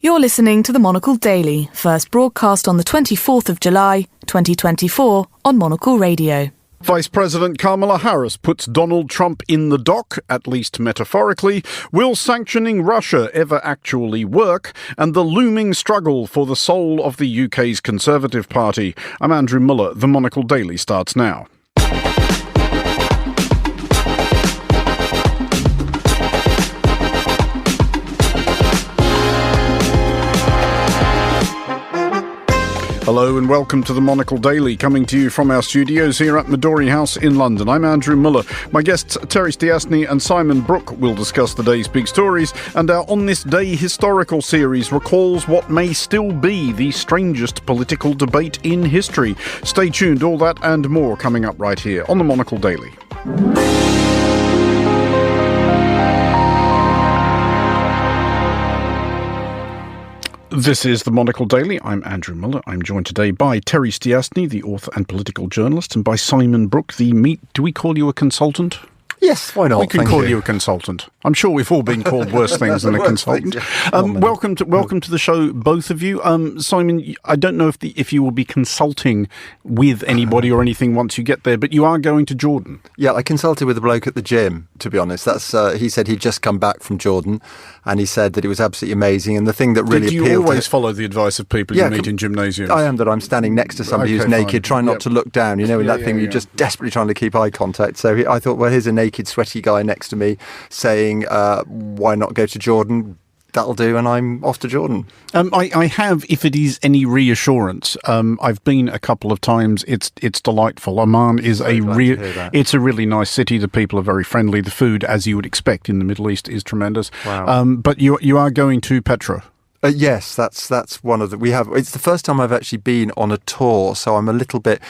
You're listening to the Monocle Daily, first broadcast on the 24th of July, 2024 on Monocle Radio. Vice President Kamala Harris puts Donald Trump in the dock, at least metaphorically. Will sanctioning Russia ever actually work? And the looming struggle for the soul of the UK's Conservative Party. I'm Andrew Muller. The Monocle Daily starts now. Hello and welcome to the Monocle Daily, coming to you from our studios here at Midori House in London. I'm Andrew Muller. My guests Terry Stiastny and Simon Brooke will discuss the day's big stories, and our On This Day historical series recalls what may still be the strangest political debate in history. Stay tuned, all that and more coming up right here on the Monocle Daily. This is the Monocle Daily. I'm Andrew Muller. I'm joined today by Terry Stiastny, the author and political journalist, and by Simon Brooke, do we call you a consultant? Yes, why not? We can call you a consultant. I'm sure we've all been called worse things than a consultant. Welcome to the show, both of you. Simon, I don't know if you will be consulting with anybody or anything once you get there, but you are going to Jordan. Yeah, I consulted with a bloke at the gym, to be honest. That's he said he'd just come back from Jordan, and he said that it was absolutely amazing. And the thing that really appealed to him... Do you always follow the advice of people you meet in gymnasiums? I am, that I'm standing next to somebody who's naked, trying not to look down, you're just desperately trying to keep eye contact. So I thought, well, here's a naked, sweaty guy next to me saying, why not go to Jordan? That'll do, and I'm off to Jordan. I have, if it is any reassurance. I've been a couple of times. It's delightful. Amman is it's a really nice city. The people are very friendly. The food, as you would expect in the Middle East, is tremendous. Wow. But you are going to Petra. Yes, that's one of the. It's the first time I've actually been on a tour, so we're a little bit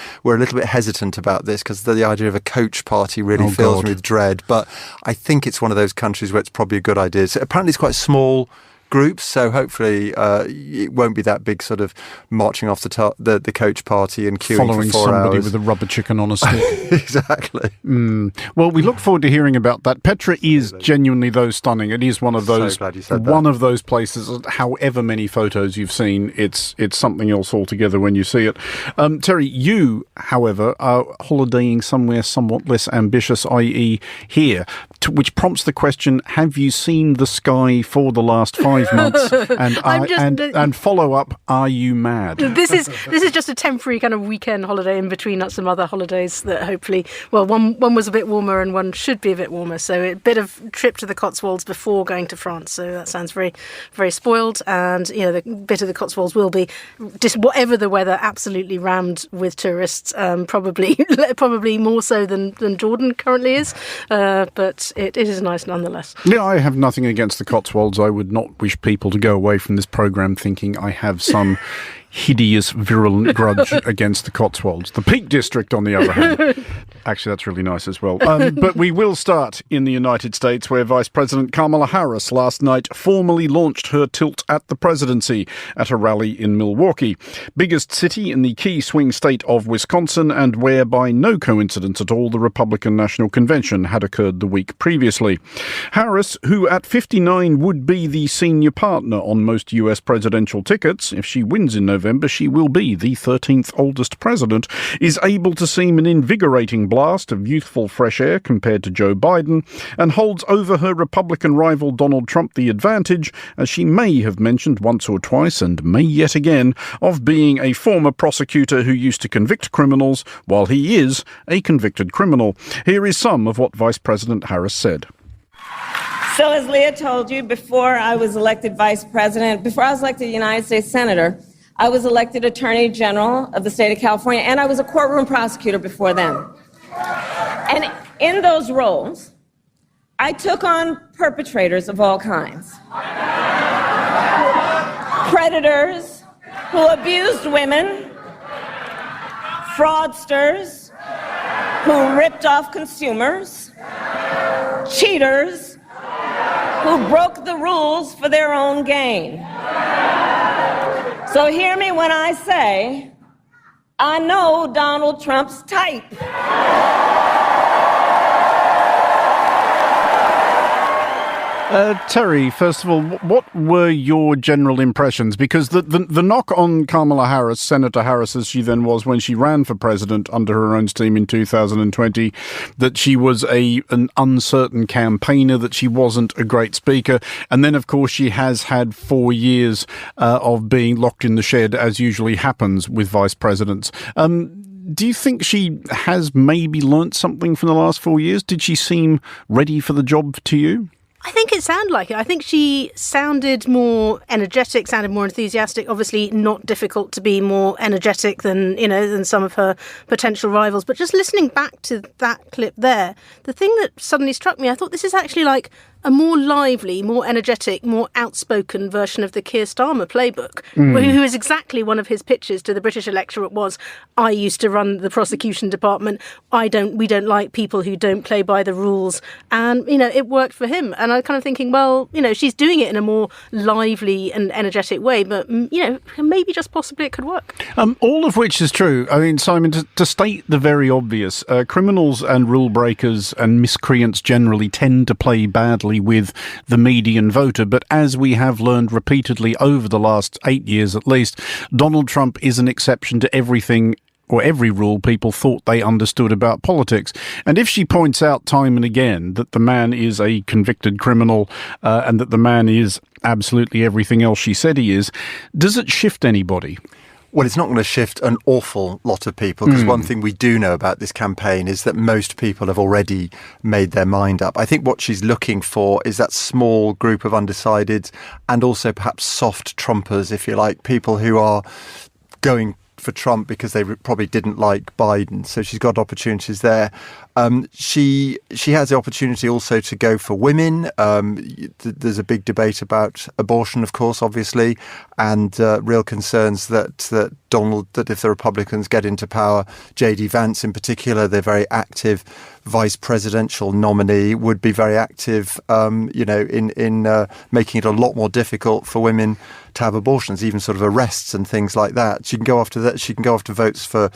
hesitant about this because the idea of a coach party really fills me with dread. But I think it's one of those countries where it's probably a good idea. So apparently, it's quite small groups, so hopefully it won't be that big sort of marching off the coach party and queuing following for 4 hours. Somebody with a rubber chicken on a stick. Exactly. Well, we look forward to hearing about that. Petra is genuinely stunning. It is one of those places. However many photos you've seen, it's something else altogether when you see it. Terry, you, however, are holidaying somewhere somewhat less ambitious, i.e. here, which prompts the question: have you seen the sky for the last 5 months? And follow up: are you mad? This is just a temporary kind of weekend holiday in between some other holidays that hopefully, well, one was a bit warmer and one should be a bit warmer. So a bit of trip to the Cotswolds before going to France. So that sounds very, very spoiled. And the bit of the Cotswolds will be just whatever the weather, absolutely rammed with tourists. Probably more so than Jordan currently is. But it is nice nonetheless. Yeah, I have nothing against the Cotswolds. I would not wish people to go away from this programme thinking I have some hideous, virulent grudge against the Cotswolds. The Peak District, on the other hand. Actually, that's really nice as well. But we will start in the United States, where Vice President Kamala Harris last night formally launched her tilt at the presidency at a rally in Milwaukee, biggest city in the key swing state of Wisconsin, and where, by no coincidence at all, the Republican National Convention had occurred the week previously. Harris, who at 59 would be the senior partner on most US presidential tickets, if she wins in November, she will be the 13th oldest president, is able to seem an invigorating blast of youthful fresh air compared to Joe Biden, and holds over her Republican rival Donald Trump the advantage, as she may have mentioned once or twice, and may yet again, of being a former prosecutor who used to convict criminals while he is a convicted criminal. Here is some of what Vice President Harris said. So as Leah told you, before I was elected vice president, before I was elected United States Senator, I was elected Attorney General of the state of California, and I was a courtroom prosecutor before then. And in those roles, I took on perpetrators of all kinds. Predators who abused women, fraudsters who ripped off consumers, cheaters who broke the rules for their own gain. So hear me when I say, I know Donald Trump's type. Terry, first of all, what were your general impressions? Because the knock on Kamala Harris, Senator Harris, as she then was when she ran for president under her own steam in 2020, that she was an uncertain campaigner, that she wasn't a great speaker. And then, of course, she has had 4 years of being locked in the shed, as usually happens with vice presidents. Do you think she has maybe learnt something from the last 4 years? Did she seem ready for the job to you? I think it sounded like it. I think she sounded more energetic, sounded more enthusiastic. Obviously, not difficult to be more energetic than some of her potential rivals. But just listening back to that clip there, the thing that suddenly struck me, I thought this is actually like a more lively, more energetic, more outspoken version of the Keir Starmer playbook, who is exactly one of his pitches to the British electorate was, I used to run the prosecution department. We don't like people who don't play by the rules. And, it worked for him. And I'm kind of thinking, well, she's doing it in a more lively and energetic way, but, maybe just possibly it could work. All of which is true. I mean, Simon, to state the very obvious, criminals and rule breakers and miscreants generally tend to play badly with the median voter, but as we have learned repeatedly over the last 8 years at least, Donald Trump is an exception to everything or every rule people thought they understood about politics. And if she points out time and again that the man is a convicted criminal and that the man is absolutely everything else she said he is, does it shift anybody? Well, it's not going to shift an awful lot of people, because one thing we do know about this campaign is that most people have already made their mind up. I think what she's looking for is that small group of undecideds and also perhaps soft Trumpers, if you like, people who are going for Trump because they probably didn't like Biden. So she's got opportunities there. She has the opportunity also to go for women. There's a big debate about abortion, of course, obviously, and real concerns that if the Republicans get into power, J.D. Vance in particular, their very active vice presidential nominee, would be very active, in making it a lot more difficult for women to have abortions, even sort of arrests and things like that. She can go after that. She can go after votes for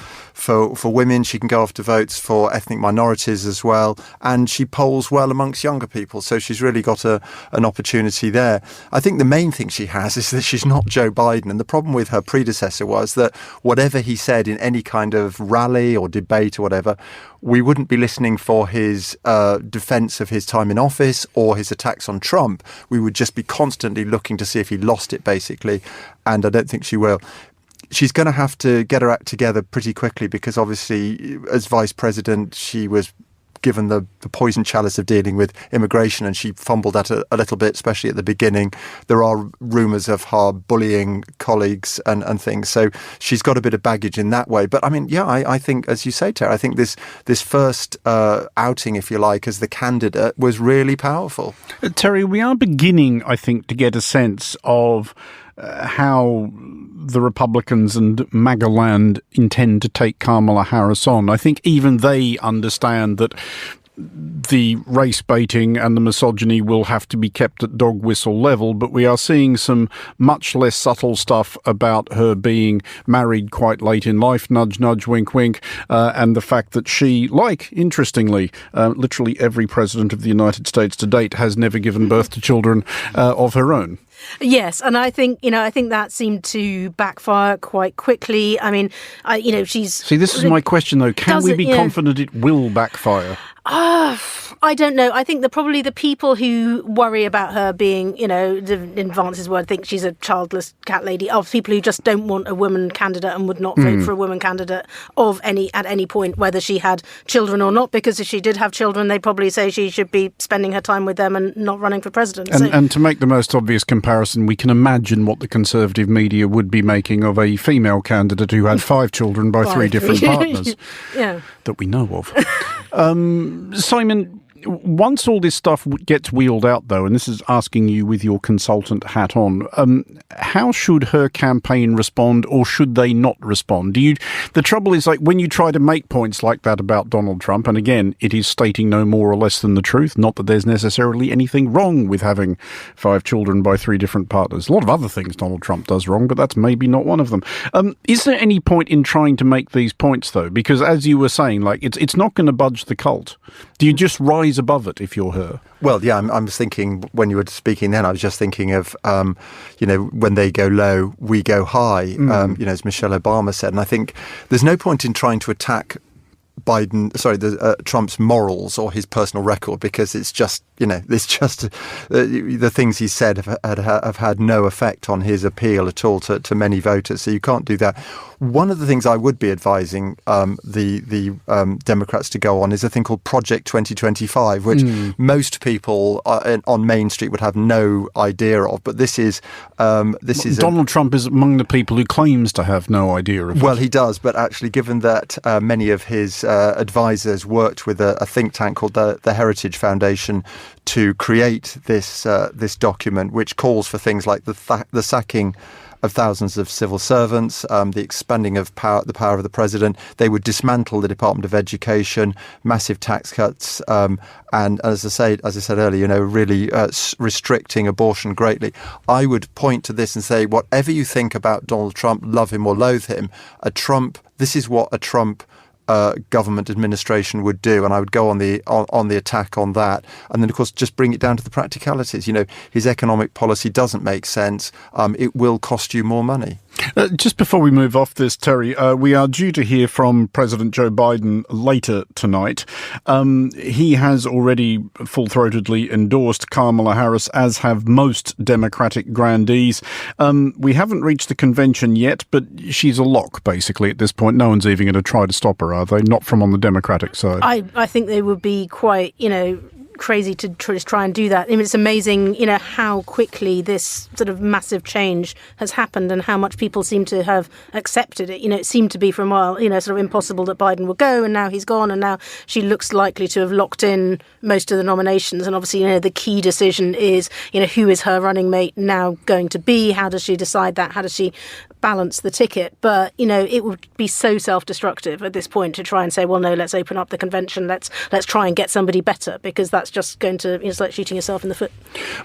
women. She can go after votes for ethnic minorities as well. And she polls well amongst younger people. So she's really got an opportunity there. I think the main thing she has is that she's not Joe Biden. And the problem with her predecessor was that whatever he said in any kind of rally or debate or whatever, we wouldn't be listening for his defence of his time in office or his attacks on Trump. We would just be constantly looking to see if he lost it, basically. And I don't think she will. She's going to have to get her act together pretty quickly, because obviously as vice president, she was given the poison chalice of dealing with immigration, and she fumbled at a little bit, especially at the beginning. There are rumours of her bullying colleagues and things. So she's got a bit of baggage in that way. But I mean, I think, as you say, Terry, I think this first outing, if you like, as the candidate was really powerful. Terry, we are beginning, I think, to get a sense of how the Republicans and MAGA-land intend to take Kamala Harris on. I think even they understand that the race baiting and the misogyny will have to be kept at dog whistle level, but we are seeing some much less subtle stuff about her being married quite late in life, nudge, nudge, wink, wink, and the fact that she, interestingly, literally every president of the United States to date has never given birth to children of her own. Yes, and I think that seemed to backfire quite quickly. I mean, she's... See, this is my question, though. Can we be confident it will backfire? I don't know. I think probably the people who worry about her being, in Vance's word, think she's a childless cat lady, are people who just don't want a woman candidate and would not vote for a woman candidate at any point, whether she had children or not, because if she did have children, they'd probably say she should be spending her time with them and not running for president. And to make the most obvious comparison, we can imagine what the Conservative media would be making of a female candidate who had 5 children by 3 different partners that we know of. Simon, once all this stuff gets wheeled out, though, and this is asking you with your consultant hat on, how should her campaign respond, or should they not respond? The trouble is, when you try to make points like that about Donald Trump, and again, it is stating no more or less than the truth, not that there's necessarily anything wrong with having 5 children by 3 different partners. A lot of other things Donald Trump does wrong, but that's maybe not one of them. Is there any point in trying to make these points, though? Because as you were saying, it's not going to budge the cult. Do you just rise rise above it if you're her? Well, yeah, I'm thinking, when you were speaking then, I was just thinking of, when they go low, we go high, as Michelle Obama said. And I think there's no point in trying to attack Trump's morals or his personal record, because it's just, the things he said have had no effect on his appeal at all to many voters. So you can't do that. One of the things I would be advising the Democrats to go on is a thing called Project 2025, which most people on Main Street would have no idea of. But this is Donald Trump is among the people who claims to have no idea of it. Well, he does, but actually, given that many of his advisors worked with a think tank called the Heritage Foundation to create this document, which calls for things like the sacking of thousands of civil servants, the expanding of the power of the president. They would dismantle the Department of Education, massive tax cuts, and as I said earlier, really restricting abortion greatly. I would point to this and say, whatever you think about Donald Trump, love him or loathe him, this is what a Trump government administration would do, and I would go on the attack on that, and then of course just bring it down to the practicalities. His economic policy doesn't make sense. It will cost you more money. Just before we move off this, Terry, we are due to hear from President Joe Biden later tonight. He has already full-throatedly endorsed Kamala Harris, as have most Democratic grandees. We haven't reached the convention yet, but she's a lock, basically, at this point. No one's even going to try to stop her, are they? Not from on the Democratic side. I think they would be quite, crazy to try and do that. I mean, it's amazing, how quickly this sort of massive change has happened and how much people seem to have accepted it. It seemed to be for a while, sort of impossible that Biden would go, and now he's gone, and now she looks likely to have locked in most of the nominations. And obviously, the key decision is, who is her running mate now going to be? How does she decide that? How does she balance the ticket? But, it would be so self-destructive at this point to try and say, well, no, let's open up the convention. Let's try and get somebody better, because that's just going to, it's like shooting yourself in the foot.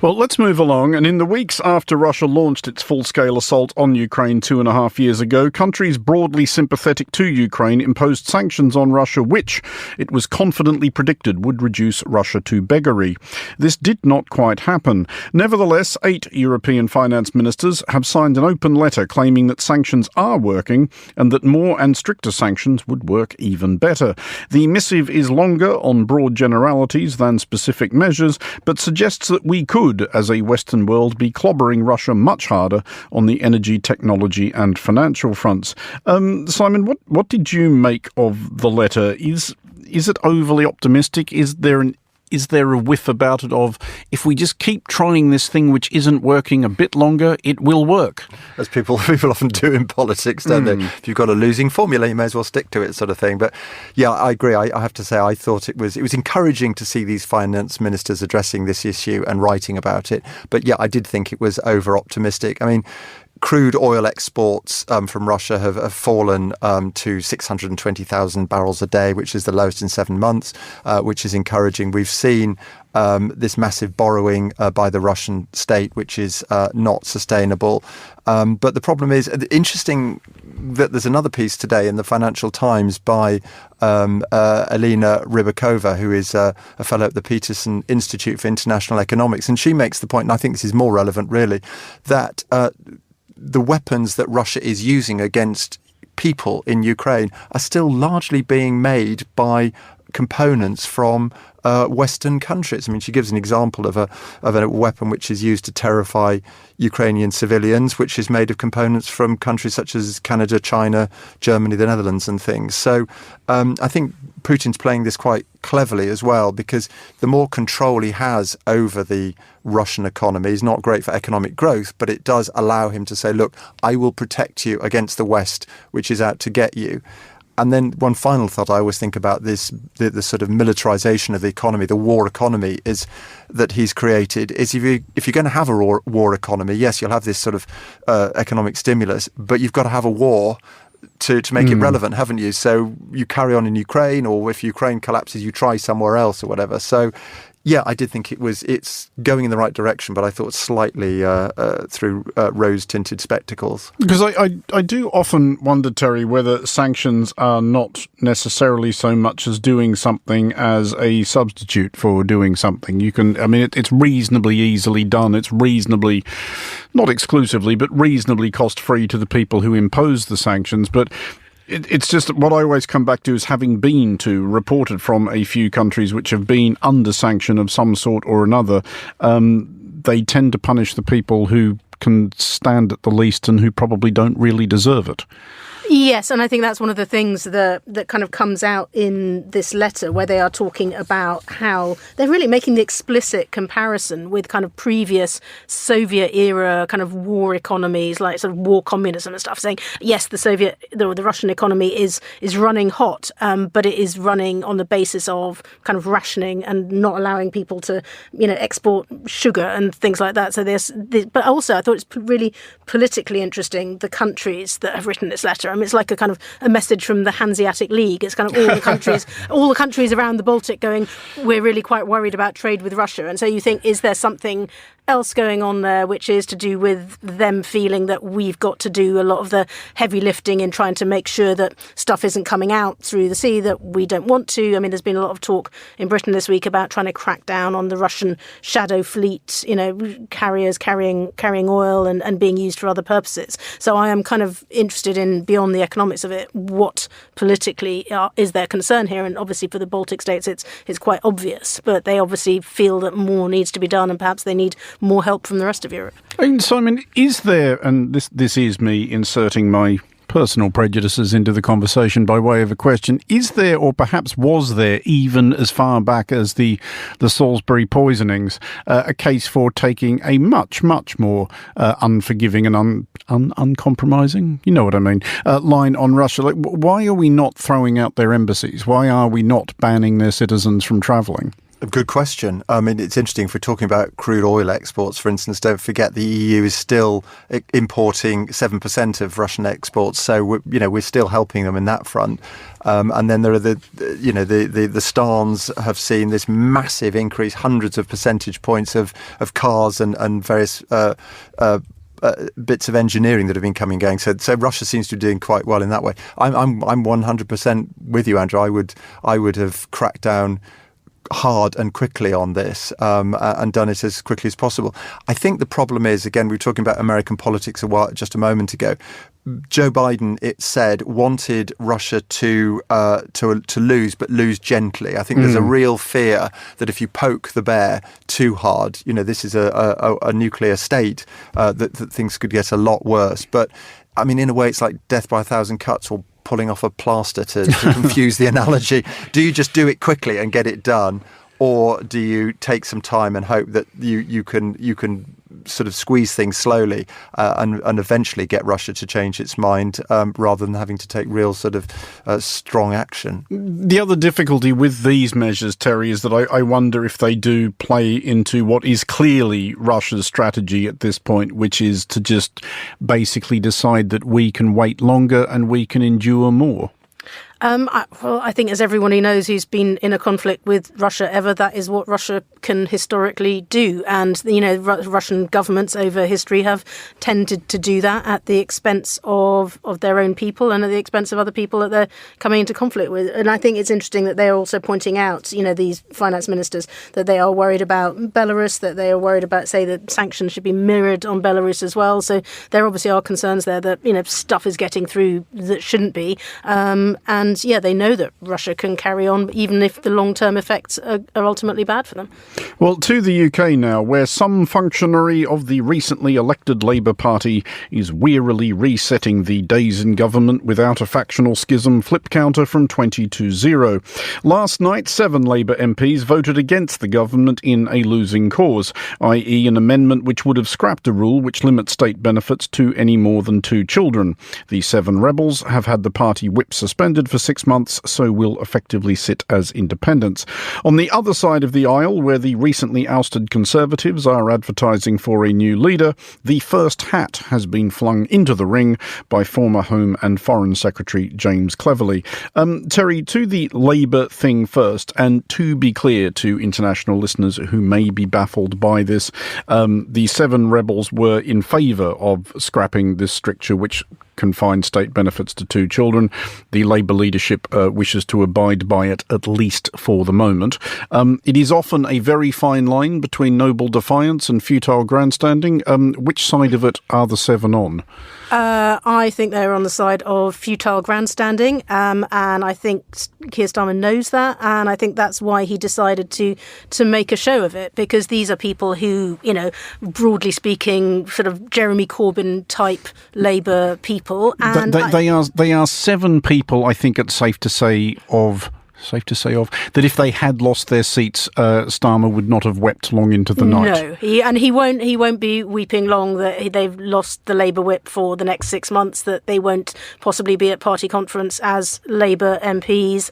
Well, let's move along. And in the weeks after Russia launched its full-scale assault on Ukraine 2.5 years ago, countries broadly sympathetic to Ukraine imposed sanctions on Russia, which it was confidently predicted would reduce Russia to beggary. This did not quite happen. Nevertheless, 8 European finance ministers have signed an open letter claiming that sanctions are working and that more and stricter sanctions would work even better. The missive is longer on broad generalities than specific measures, but suggests that we could, as a Western world, be clobbering Russia much harder on the energy, technology and financial fronts. Simon, what did you make of the letter? Is it overly optimistic? Is there a whiff about it of, if we just keep trying this thing which isn't working a bit longer, it will work? As people often do in politics, don't they? If you've got a losing formula, you may as well stick to it, sort of thing. But yeah, I agree. I have to say, I thought it was encouraging to see these finance ministers addressing this issue and writing about it. But yeah, I did think it was over-optimistic. I mean, crude oil exports from Russia have fallen to 620,000 barrels a day, which is the lowest in 7 months, which is encouraging. We've seen this massive borrowing by the Russian state, which is not sustainable. But the problem is, interesting that there's another piece today in the Financial Times by Alina Rybakova, who is a fellow at the Peterson Institute for International Economics. And she makes the point, and I think this is more relevant really, that the weapons that Russia is using against people in Ukraine are still largely being made by components from Western countries. I mean, she gives an example of a weapon which is used to terrify Ukrainian civilians, which is made of components from countries such as Canada, China, Germany, the Netherlands and things. So I think Putin's playing this quite cleverly as well, because the more control he has over the Russian economy is not great for economic growth, but it does allow him to say, look, I will protect you against the West, which is out to get you. And then one final thought I always think about this, the sort of militarization of the economy, the war economy is that he's created, is if you're going to have a war economy, yes, you'll have this sort of economic stimulus, but you've got to have a war to make it relevant, haven't you? So you carry on in Ukraine, or if Ukraine collapses, you try somewhere else or whatever. So Yeah, I did think it's going in the right direction, but I thought slightly through rose-tinted spectacles. Because I do often wonder, Terry, whether sanctions are not necessarily so much as doing something as a substitute for doing something. It's reasonably easily done. It's reasonably, not exclusively, but reasonably cost-free to the people who impose the sanctions. But it's just what I always come back to is having reported from a few countries which have been under sanction of some sort or another. They tend to punish the people who can stand at the least and who probably don't really deserve it. Yes, and I think that's one of the things that kind of comes out in this letter, where they are talking about how they're really making the explicit comparison with kind of previous Soviet-era kind of war economies, like sort of war communism and stuff, saying, yes, the Russian economy is running hot, but it is running on the basis of kind of rationing and not allowing people to, export sugar and things like that. So but also I thought it's really politically interesting, the countries that have written this letter. It's like a kind of a message from the Hanseatic League. It's kind of all the countries around the Baltic going, we're really quite worried about trade with Russia. And so you think, is there something else going on there, which is to do with them feeling that we've got to do a lot of the heavy lifting in trying to make sure that stuff isn't coming out through the sea that we don't want to. I mean, there's been a lot of talk in Britain this week about trying to crack down on the Russian shadow fleet, carriers carrying oil and being used for other purposes. So I am kind of interested in, beyond the economics of it, what politically is their concern here. And obviously for the Baltic states, it's quite obvious, but they obviously feel that more needs to be done and perhaps they need more help from the rest of Europe. Simon, is there, and this is me inserting my personal prejudices into the conversation by way of a question, is there, or perhaps was there, even as far back as the Salisbury poisonings, a case for taking a much, much more unforgiving and uncompromising, you know what I mean, line on Russia? Like, why are we not throwing out their embassies? Why are we not banning their citizens from travelling? A good question. I mean, it's interesting, if we're talking about crude oil exports, for instance, don't forget the EU is still importing 7% of Russian exports. So, we're still helping them in that front. And then there are the Stans have seen this massive increase, hundreds of percentage points of cars and various bits of engineering that have been coming and going. So Russia seems to be doing quite well in that way. I'm 100% with you, Andrew. I would have cracked down hard and quickly on this and done it as quickly as possible. I think the problem is, again, we were talking about American politics just a moment ago. Joe Biden, it said, wanted Russia to lose, but lose gently. I think there's a real fear that if you poke the bear too hard, this is a nuclear state, that things could get a lot worse. But I mean, in a way, it's like death by a thousand cuts, or pulling off a plaster to confuse the analogy. Do you just do it quickly and get it done, or do you take some time and hope that you can sort of squeeze things slowly and eventually get Russia to change its mind, rather than having to take real sort of strong action? The other difficulty with these measures, Terry, is that I wonder if they do play into what is clearly Russia's strategy at this point, which is to just basically decide that we can wait longer and we can endure more. I think, as everyone who knows who's been in a conflict with Russia ever, that is what Russia can historically do. And, Russian governments over history have tended to do that at the expense of their own people and at the expense of other people that they're coming into conflict with. And I think it's interesting that they're also pointing out, these finance ministers, that they are worried about Belarus, that they are worried about, say, that sanctions should be mirrored on Belarus as well. So there obviously are concerns there that, stuff is getting through that shouldn't be. And they know that Russia can carry on, even if the long-term effects are ultimately bad for them. Well, to the UK now, where some functionary of the recently elected Labour Party is wearily resetting the days in government without a factional schism flip counter from 20 to 0. Last night, 7 Labour MPs voted against the government in a losing cause, i.e. an amendment which would have scrapped a rule which limits state benefits to any more than 2 children. The 7 rebels have had the party whip suspended for for 6 months, so will effectively sit as independents. On the other side of the aisle, where the recently ousted Conservatives are advertising for a new leader, the first hat has been flung into the ring by former Home and Foreign Secretary James Cleverly. Terry, to the Labour thing first, and to be clear to international listeners who may be baffled by this, the 7 rebels were in favour of scrapping this stricture which confined state benefits to 2 children. The Labour leadership wishes to abide by it, at least for the moment. It is often a very fine line between noble defiance and futile grandstanding. Which side of it are the 7 on? I think they're on the side of futile grandstanding, and I think Keir Starmer knows that, and I think that's why he decided to make a show of it, because these are people who, broadly speaking, sort of Jeremy Corbyn type Labour people. And they are 7 people, I think it's safe to say that if they had lost their seats, Starmer would not have wept long into the night. No, he won't be weeping long that they've lost the Labour whip for the next 6 months, that they won't possibly be at party conference as Labour MPs.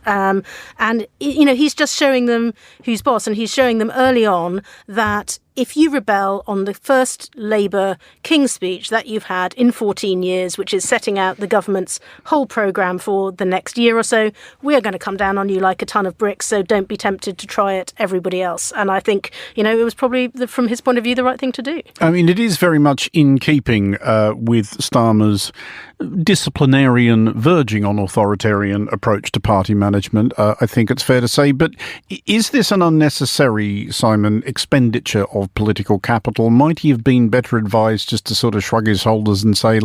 And he's just showing them who's boss, and he's showing them early on that if you rebel on the first Labour King's speech that you've had in 14 years, which is setting out the government's whole programme for the next year or so, we are going to come down on you like a ton of bricks, so don't be tempted to try it, everybody else. And I think, it was probably, from his point of view, the right thing to do. I mean, it is very much in keeping with Starmer's disciplinarian, verging on authoritarian approach to party management, I think it's fair to say. But is this an unnecessary, Simon, expenditure of political capital? Might he have been better advised just to sort of shrug his shoulders and say,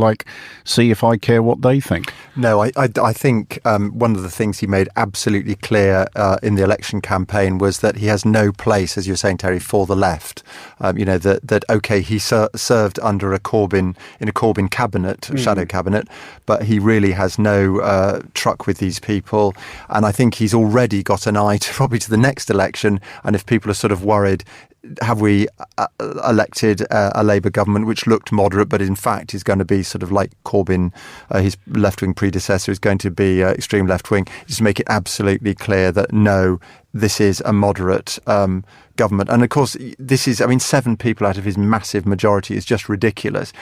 see if I care what they think? No, I think one of the things he made absolutely clear in the election campaign was that he has no place, as you were saying, Terry, for the left. He served under a Corbyn cabinet, shadow cabinet, but he really has no truck with these people. And I think he's already got an eye probably to the next election. And if people are sort of worried, have we elected a Labour government which looked moderate, but in fact is going to be sort of like Corbyn, his left-wing predecessor, is going to be extreme left-wing, just make it absolutely clear that no, this is a moderate government. And of course, 7 people out of his massive majority is just ridiculous.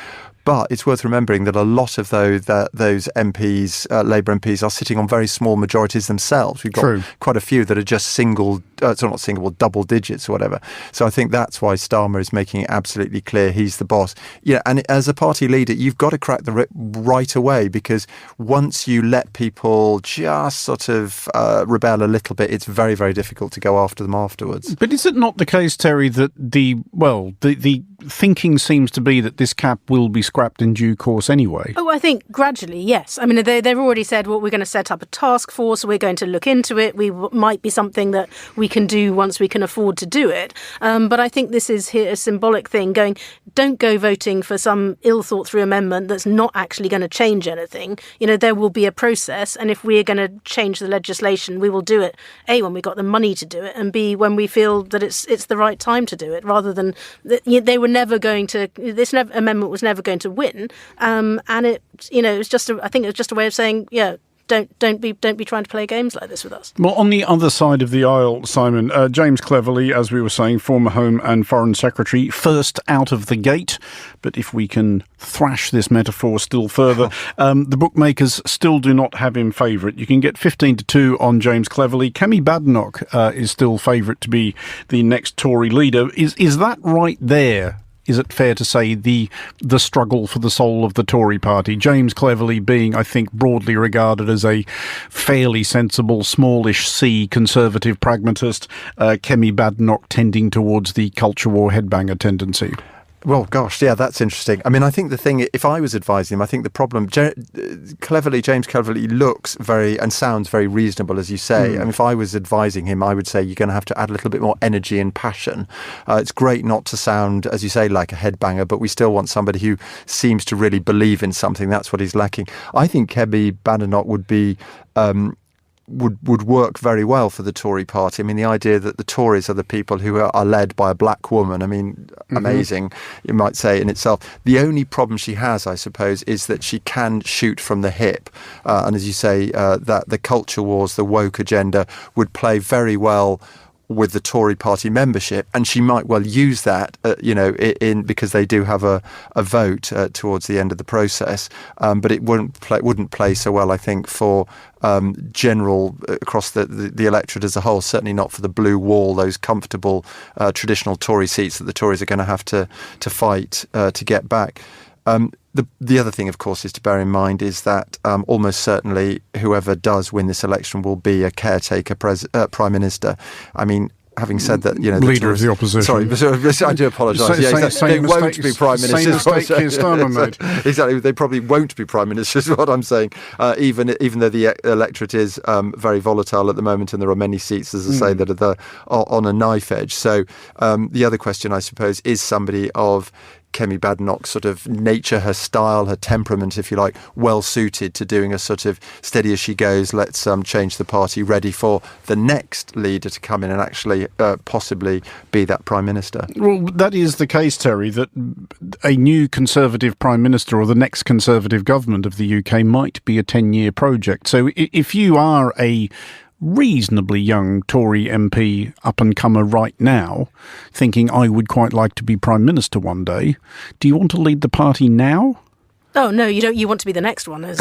But it's worth remembering that a lot of those MPs, Labour MPs, are sitting on very small majorities themselves. We've got quite a few that are just double digits or whatever. So I think that's why Starmer is making it absolutely clear he's the boss. Yeah, and as a party leader, you've got to crack the whip right away, because once you let people just sort of rebel a little bit, it's very, very difficult to go after them afterwards. But is it not the case, Terry, that the thinking seems to be that this cap will be scrapped in due course anyway? Oh, I think gradually, yes. I mean, they've already said, well, we're going to set up a task force, we're going to look into it, might be something that we can do once we can afford to do it. But I think this is a symbolic thing, don't go voting for some ill-thought-through amendment that's not actually going to change anything. There will be a process, and if we're going to change the legislation, we will do it, A, when we've got the money to do it, and B, when we feel that it's the right time to do it, rather than this amendment was never going to win, and it was just a way of saying, Don't be trying to play games like this with us. Well, on the other side of the aisle, Simon, James Cleverly, as we were saying, former Home and Foreign Secretary, first out of the gate. But if we can thrash this metaphor still further, the bookmakers still do not have him favourite. You can get 15-2 on James Cleverly. Kemi Badenoch is still favourite to be the next Tory leader. Is that right there? Is it fair to say the struggle for the soul of the Tory party? James Cleverly being, I think, broadly regarded as a fairly sensible, smallish C conservative pragmatist. Kemi Badenoch tending towards the culture war headbanger tendency. Well, gosh, yeah, that's interesting. I mean, I think the thing, if I was advising him, I think the problem, James Cleverly looks very and sounds very reasonable, as you say. I mean, if I was advising him, I would say you're going to have to add a little bit more energy and passion. It's great not to sound, as you say, like a headbanger, but we still want somebody who seems to really believe in something. That's what he's lacking. I think Kemi Badenoch would be would work very well for the Tory party. I mean, the idea that the Tories are the people who are led by a black woman, I mean, amazing, you might say in itself. The only problem she has, I suppose, is that she can shoot from the hip. And as you say, that the culture wars, the woke agenda would play very well with the Tory party membership, and she might well use that, because they do have a vote towards the end of the process. But it wouldn't play so well, I think, for general across the electorate as a whole. Certainly not for the blue wall, those comfortable traditional Tory seats that the Tories are going to have to fight to get back. The other thing, of course, is to bear in mind is that almost certainly whoever does win this election will be a caretaker prime minister. I mean, having said that, leader of the opposition. Sorry, I do apologise. They won't be prime ministers. Exactly, they probably won't be prime ministers. Is what I'm saying. Even though the electorate is very volatile at the moment, and there are many seats, as I say, that are on a knife edge. So the other question, I suppose, is somebody of Kemi Badenoch's sort of nature, her style, her temperament, if you like, well suited to doing a sort of steady as she goes, let's change the party, ready for the next leader to come in and actually possibly be that prime minister. Well, that is the case, Terry, that a new Conservative prime minister or the next Conservative government of the UK might be a 10-year project. So if you are a reasonably young Tory MP up-and-comer right now, thinking I would quite like to be Prime Minister one day, do you want to lead the party now? Oh no, you don't. You want to be the next one, as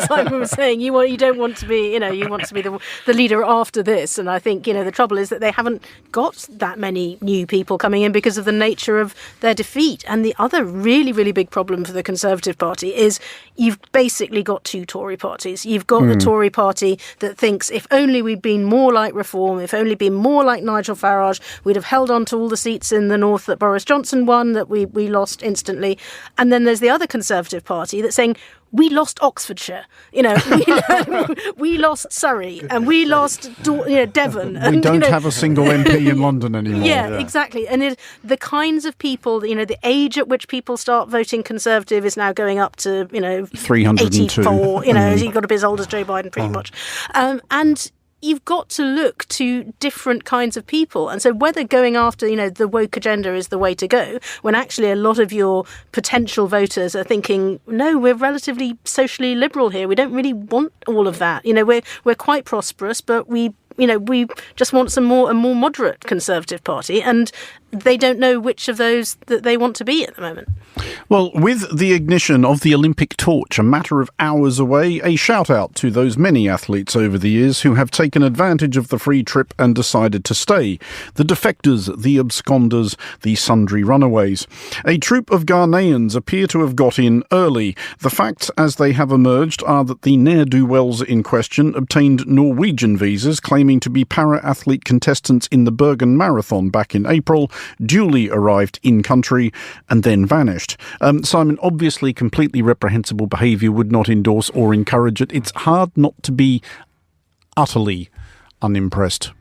Simon was saying. You don't want to be. You want to be the leader after this. And I think the trouble is that they haven't got that many new people coming in because of the nature of their defeat. And the other really, really big problem for the Conservative Party is you've basically got two Tory parties. You've got the Tory party that thinks if only we'd been more like Reform, if only been more like Nigel Farage, we'd have held on to all the seats in the north that Boris Johnson won, that we lost instantly. And then there's the other Conservative party that's saying we lost Oxfordshire, we lost Surrey, and we lost Devon. And, we don't have a single MP in London anymore. Yeah, exactly. And the kinds of people, the age at which people start voting Conservative is now going up to 302. 84. You've got to be as old as Joe Biden, pretty much, and you've got to look to different kinds of people. And so whether going after, the woke agenda is the way to go, when actually a lot of your potential voters are thinking, no, we're relatively socially liberal here. We don't really want all of that. We're quite prosperous, but we just want a more moderate Conservative party. And they don't know which of those that they want to be at the moment. Well, with the ignition of the Olympic torch a matter of hours away, a shout out to those many athletes over the years who have taken advantage of the free trip and decided to stay. The defectors, the absconders, the sundry runaways. A troop of Ghanaians appear to have got in early. The facts as they have emerged are that the ne'er-do-wells in question obtained Norwegian visas claiming to be para-athlete contestants in the Bergen Marathon back in April, duly arrived in country and then vanished. Simon, obviously completely reprehensible behaviour, would not endorse or encourage it. It's hard not to be utterly unimpressed.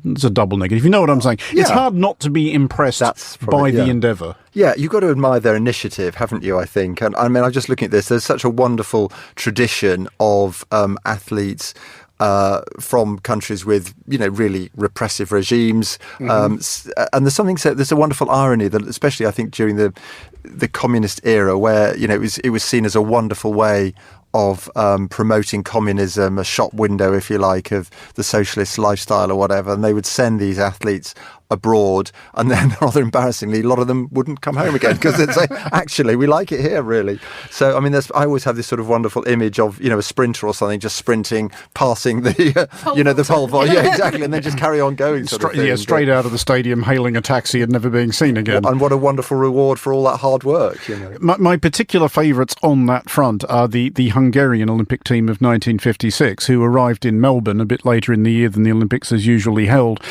It's a double negative. You know what I'm saying? Yeah. It's hard not to be impressed by the endeavour. Yeah, you've got to admire their initiative, haven't you, I think? And I mean, I'm just looking at this. There's such a wonderful tradition of athletes from countries with, really repressive regimes. And there's a wonderful irony that, especially I think during the communist era, where, it was seen as a wonderful way of promoting communism, a shop window, if you like, of the socialist lifestyle or whatever. And they would send these athletes abroad, and then rather embarrassingly, a lot of them wouldn't come home again because they'd say, actually, we like it here, really. So, I mean, I always have this sort of wonderful image of, a sprinter or something just sprinting, passing the, the pole vault. Yeah, exactly. And then just carry on going. Straight out of the stadium, hailing a taxi and never being seen again. And what a wonderful reward for all that hard work. My particular favourites on that front are the Hungarian Olympic team of 1956, who arrived in Melbourne a bit later in the year than the Olympics is usually held,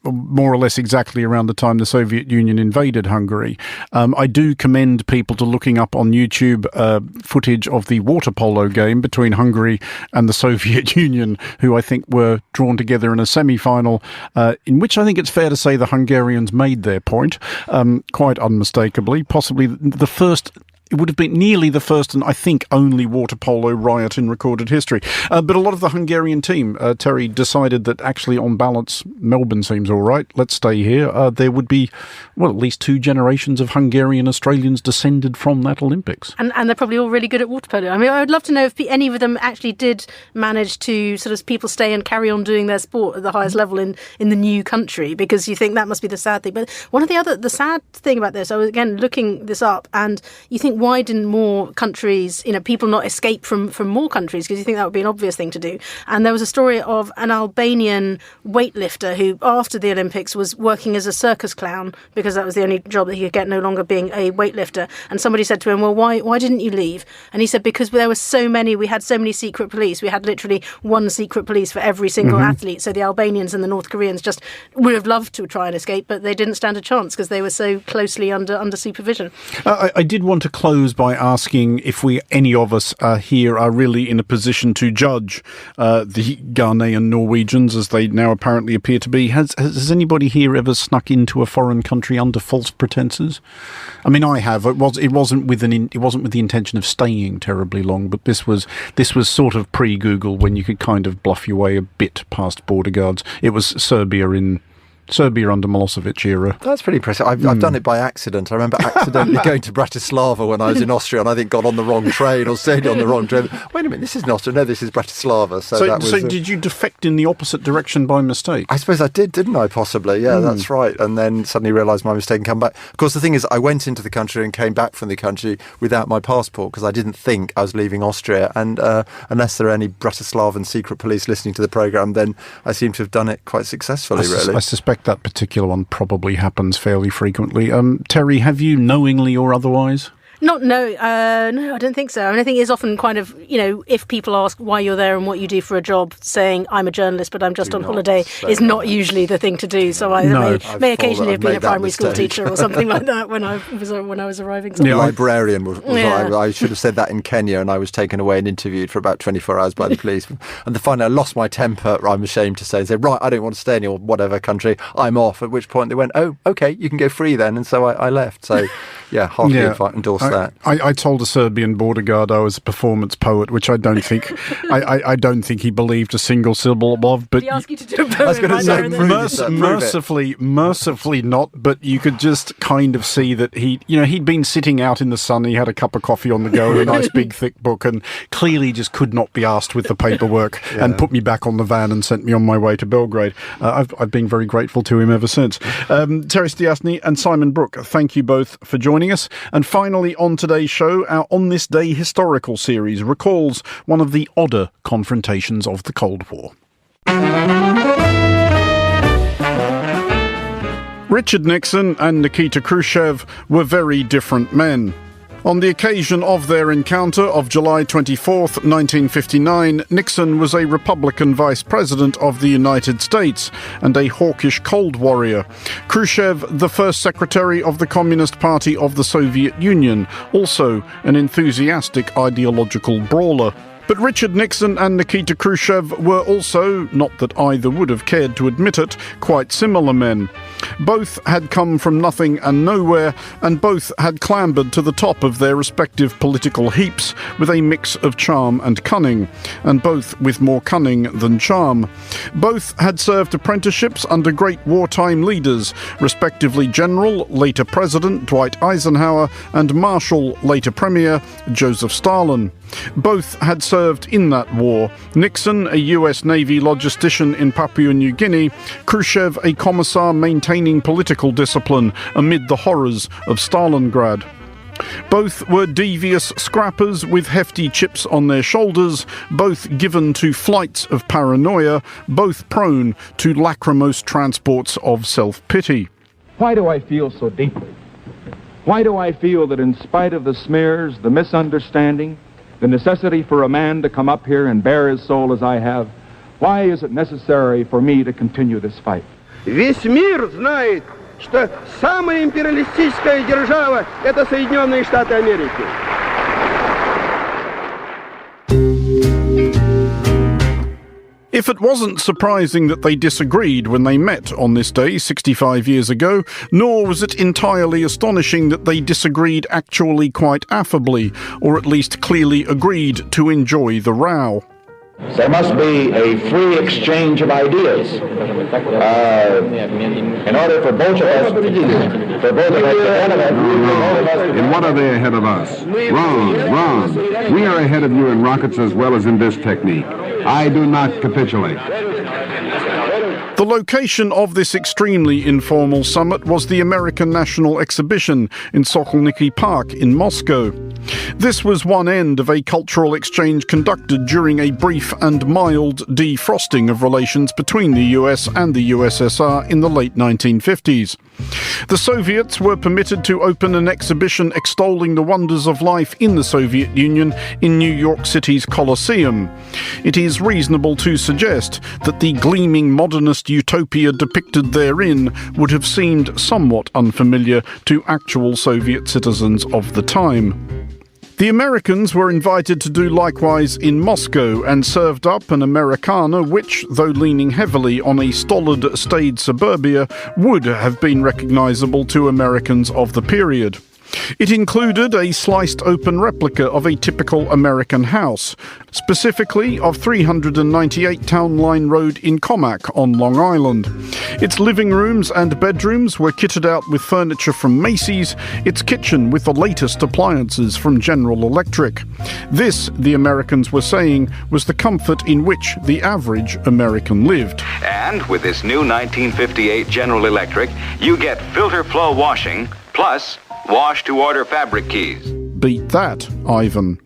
more or less exactly around the time the Soviet Union invaded Hungary. I do commend people to looking up on YouTube footage of the water polo game between Hungary and the Soviet Union, who I think were drawn together in a semi-final, in which I think it's fair to say the Hungarians made their point, quite unmistakably. Possibly the first it would have been nearly the first and I think only water polo riot in recorded history. But a lot of the Hungarian team, Terry, decided that actually on balance, Melbourne seems all right. Let's stay here. There would be, well, at least 2 generations of Hungarian Australians descended from that Olympics. And they're probably all really good at water polo. I mean, I would love to know if any of them actually did manage to sort of people stay and carry on doing their sport at the highest level in the new country, because you think that must be the sad thing. But one of the sad thing about this, I was again looking this up, and you think, why didn't more countries, people not escape from more countries? Because you think that would be an obvious thing to do. And there was a story of an Albanian weightlifter who, after the Olympics, was working as a circus clown because that was the only job that he could get, no longer being a weightlifter. And somebody said to him, well, why didn't you leave? And he said, because we had so many secret police. We had literally one secret police for every single athlete. So the Albanians and the North Koreans just would have loved to try and escape, but they didn't stand a chance because they were so closely under supervision. I did want to close by asking if any of us here are really in a position to judge the Ghanaian Norwegians as they now apparently appear to be. Has anybody here ever snuck into a foreign country under false pretences? I mean, I have. It wasn't with the intention of staying terribly long, but this was sort of pre-Google, when you could kind of bluff your way a bit past border guards. It was Serbia under Milosevic era. That's pretty impressive. I've done it by accident. I remember accidentally going to Bratislava when I was in Austria, and I think got on the wrong train or stayed on the wrong train. Wait a minute, this is not Austria. No, this is Bratislava. So did you defect in the opposite direction by mistake? I suppose I did, didn't I, possibly? Yeah, that's right. And then suddenly realised my mistake and come back. Of course, the thing is, I went into the country and came back from the country without my passport because I didn't think I was leaving Austria. And unless there are any Bratislavan secret police listening to the programme, then I seem to have done it quite successfully, really. I suspect that particular one probably happens fairly frequently. Terry, have you, knowingly or otherwise? No, I don't think so. I mean, I think it's often kind of, if people ask why you're there and what you do for a job, saying I'm a journalist but I'm just on holiday is not usually the thing to do. So I may occasionally have been a primary school teacher or something like that when I was arriving somewhere. Yeah, librarian was I should have said that in Kenya, and I was taken away and interviewed for about 24 hours by the police. And finally I lost my temper, I'm ashamed to say, and said, right, I don't want to stay in your whatever country, I'm off. At which point they went, oh, okay, you can go free then. And so I left. So yeah, heartily endorse that. I told a Serbian border guard I was a performance poet, which I don't think I don't think he believed a single syllable of. But did he ask you to do a poem? Mercifully not. But you could just kind of see that he'd been sitting out in the sun. He had a cup of coffee on the go, and a nice big thick book, and clearly just could not be asked with the paperwork, and put me back on the van and sent me on my way to Belgrade. I've been very grateful to him ever since. Terry Stiasny and Simon Brooke, thank you both for joining us. And finally, on today's show, our On This Day historical series recalls one of the odder confrontations of the Cold War. Richard Nixon and Nikita Khrushchev were very different men. On the occasion of their encounter of July 24th, 1959, Nixon was a Republican Vice President of the United States and a hawkish Cold Warrior. Khrushchev, the first Secretary of the Communist Party of the Soviet Union, also an enthusiastic ideological brawler. But Richard Nixon and Nikita Khrushchev were also, not that either would have cared to admit it, quite similar men. Both had come from nothing and nowhere, and both had clambered to the top of their respective political heaps with a mix of charm and cunning, and both with more cunning than charm. Both had served apprenticeships under great wartime leaders, respectively General, later President Dwight Eisenhower, and Marshal, later Premier Joseph Stalin. Both had served in that war. Nixon, a US Navy logistician in Papua New Guinea, Khrushchev, a commissar maintaining political discipline amid the horrors of Stalingrad. Both were devious scrappers with hefty chips on their shoulders, both given to flights of paranoia, both prone to lachrymose transports of self-pity. Why do I feel so deeply? Why do I feel that in spite of the smears, the misunderstanding, the necessity for a man to come up here and bare his soul as I have, why is it necessary for me to continue this fight? Весь мир знает, что самая империалистическая держава – это Соединенные Штаты Америки. If it wasn't surprising that they disagreed when they met on this day 65 years ago, nor was it entirely astonishing that they disagreed actually quite affably, or at least clearly agreed to enjoy the row. There must be a free exchange of ideas in order for both of us to benefit. In what are they ahead of us? Wrong. We are ahead of you in rockets as well as in this technique. I do not capitulate. The location of this extremely informal summit was the American National Exhibition in Sokolniki Park in Moscow. This was one end of a cultural exchange conducted during a brief and mild defrosting of relations between the US and the USSR in the late 1950s. The Soviets were permitted to open an exhibition extolling the wonders of life in the Soviet Union in New York City's Colosseum. It is reasonable to suggest that the gleaming modernist utopia depicted therein would have seemed somewhat unfamiliar to actual Soviet citizens of the time. The Americans were invited to do likewise in Moscow and served up an Americana which, though leaning heavily on a stolid, staid suburbia, would have been recognizable to Americans of the period. It included a sliced open replica of a typical American house, specifically of 398 Town Line Road in Comac on Long Island. Its living rooms and bedrooms were kitted out with furniture from Macy's, its kitchen with the latest appliances from General Electric. This, the Americans were saying, was the comfort in which the average American lived. And with this new 1958 General Electric, you get filter flow washing, plus wash-to-order fabric keys. Beat that, Ivan.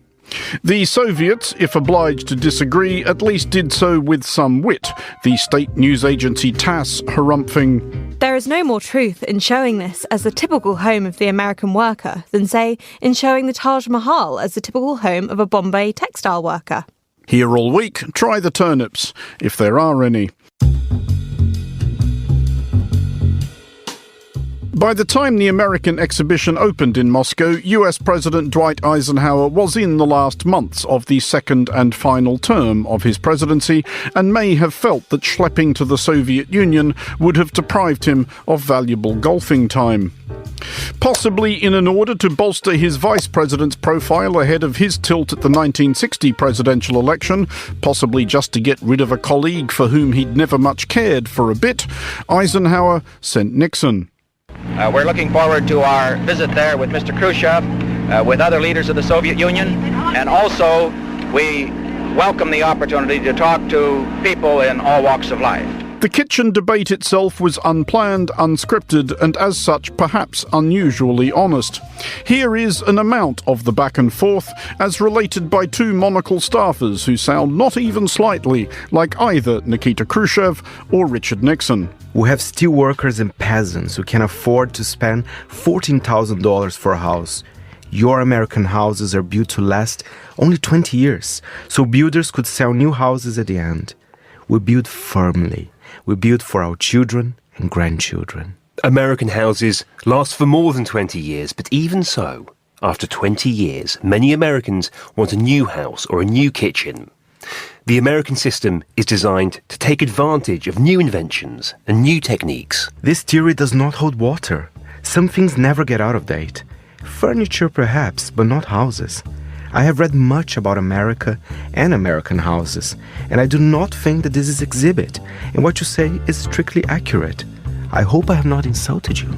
The Soviets, if obliged to disagree, at least did so with some wit, the state news agency TASS harumphing, "There is no more truth in showing this as the typical home of the American worker than, say, in showing the Taj Mahal as the typical home of a Bombay textile worker." Here all week, try the turnips, if there are any. By the time the American exhibition opened in Moscow, US President Dwight Eisenhower was in the last months of the second and final term of his presidency and may have felt that schlepping to the Soviet Union would have deprived him of valuable golfing time. Possibly in order to bolster his vice president's profile ahead of his tilt at the 1960 presidential election, possibly just to get rid of a colleague for whom he'd never much cared for a bit, Eisenhower sent Nixon. We're looking forward to our visit there with Mr. Khrushchev, with other leaders of the Soviet Union, and also we welcome the opportunity to talk to people in all walks of life. The kitchen debate itself was unplanned, unscripted, and as such perhaps unusually honest. Here is an amount of the back and forth as related by two Monocle staffers who sound not even slightly like either Nikita Khrushchev or Richard Nixon. We have steel workers and peasants who can afford to spend $14,000 for a house. Your American houses are built to last only 20 years, so builders could sell new houses at the end. We build firmly. We build for our children and grandchildren. American houses last for more than 20 years, but even so, after 20 years, many Americans want a new house or a new kitchen. The American system is designed to take advantage of new inventions and new techniques. This theory does not hold water. Some things never get out of date. Furniture perhaps, but not houses. I have read much about America and American houses, and I do not think that this is exhibit, and what you say is strictly accurate. I hope I have not insulted you.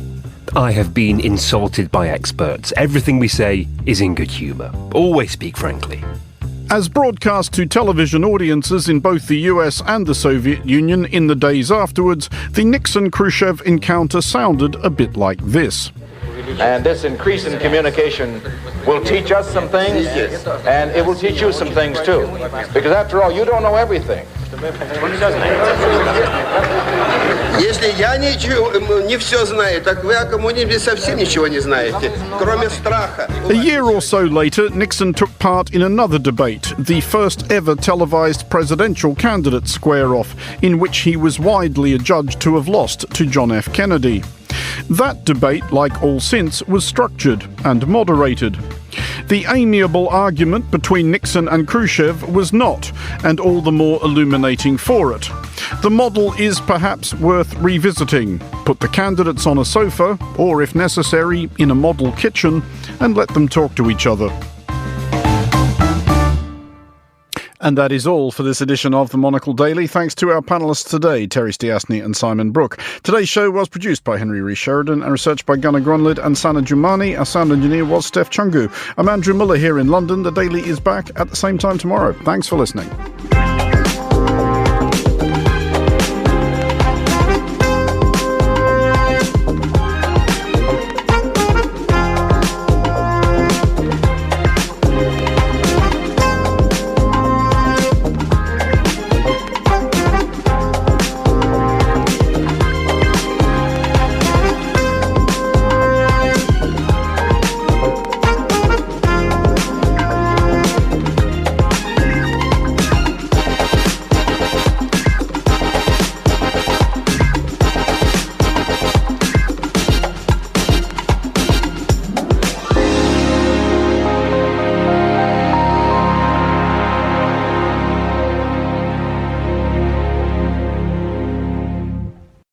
I have been insulted by experts. Everything we say is in good humour. Always speak frankly. As broadcast to television audiences in both the US and the Soviet Union in the days afterwards, the Nixon-Khrushchev encounter sounded a bit like this. And this increase in communication will teach us some things, and it will teach you some things too. Because after all, you don't know everything. Если я не все знаю, так вы о коммунизме совсем ничего не знаете, кроме страха. A year or so later, Nixon took part in another debate, the first ever televised presidential candidate square-off, in which he was widely adjudged to have lost to John F. Kennedy. That debate, like all since, was structured and moderated. The amiable argument between Nixon and Khrushchev was not, and all the more illuminating for it. The model is perhaps worth revisiting. Put the candidates on a sofa, or if necessary, in a model kitchen, and let them talk to each other. And that is all for this edition of the Monocle Daily. Thanks to our panellists today, Terry Stiasny and Simon Brooke. Today's show was produced by Henry Rees-Sheridan and researched by Gunnar Gronlid and Sana Jumani. Our sound engineer was Steph Chungu. I'm Andrew Muller here in London. The Daily is back at the same time tomorrow. Thanks for listening.